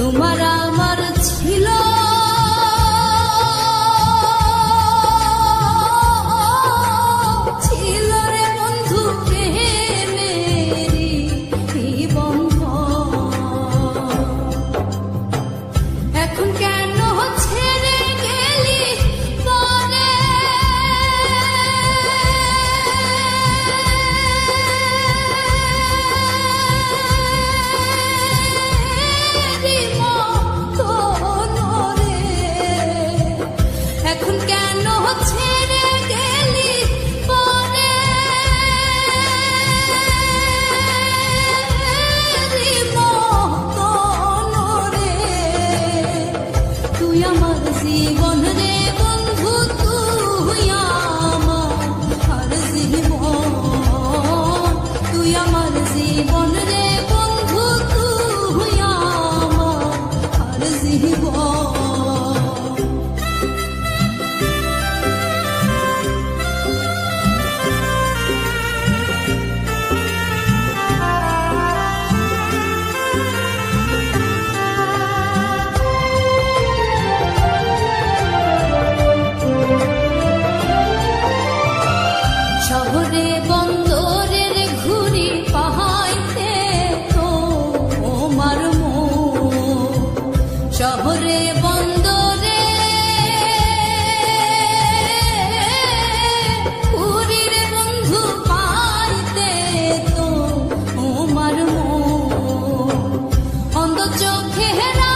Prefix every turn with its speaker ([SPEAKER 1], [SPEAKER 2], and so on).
[SPEAKER 1] তোমার আমার ছিল ছিল রে বন্ধু প্রেমেরই বন্ধন। এখন কেন ছেড়ে গেলি বলে এখন কেন ছেড়ে গেলি বলে মতন রে তুই আমার জীবন রে বন্ধু তুই আমার জীবন তুই আমার জীবন রে বন্ধু তুই আমার জীবন। শহরে বন্দরের ঘুরি পাহাইতে তোমার মন শহরে বন্দরে ঘুরি রে বন্ধু পাইতে তোমার মন অন্ধ চোখে হেরা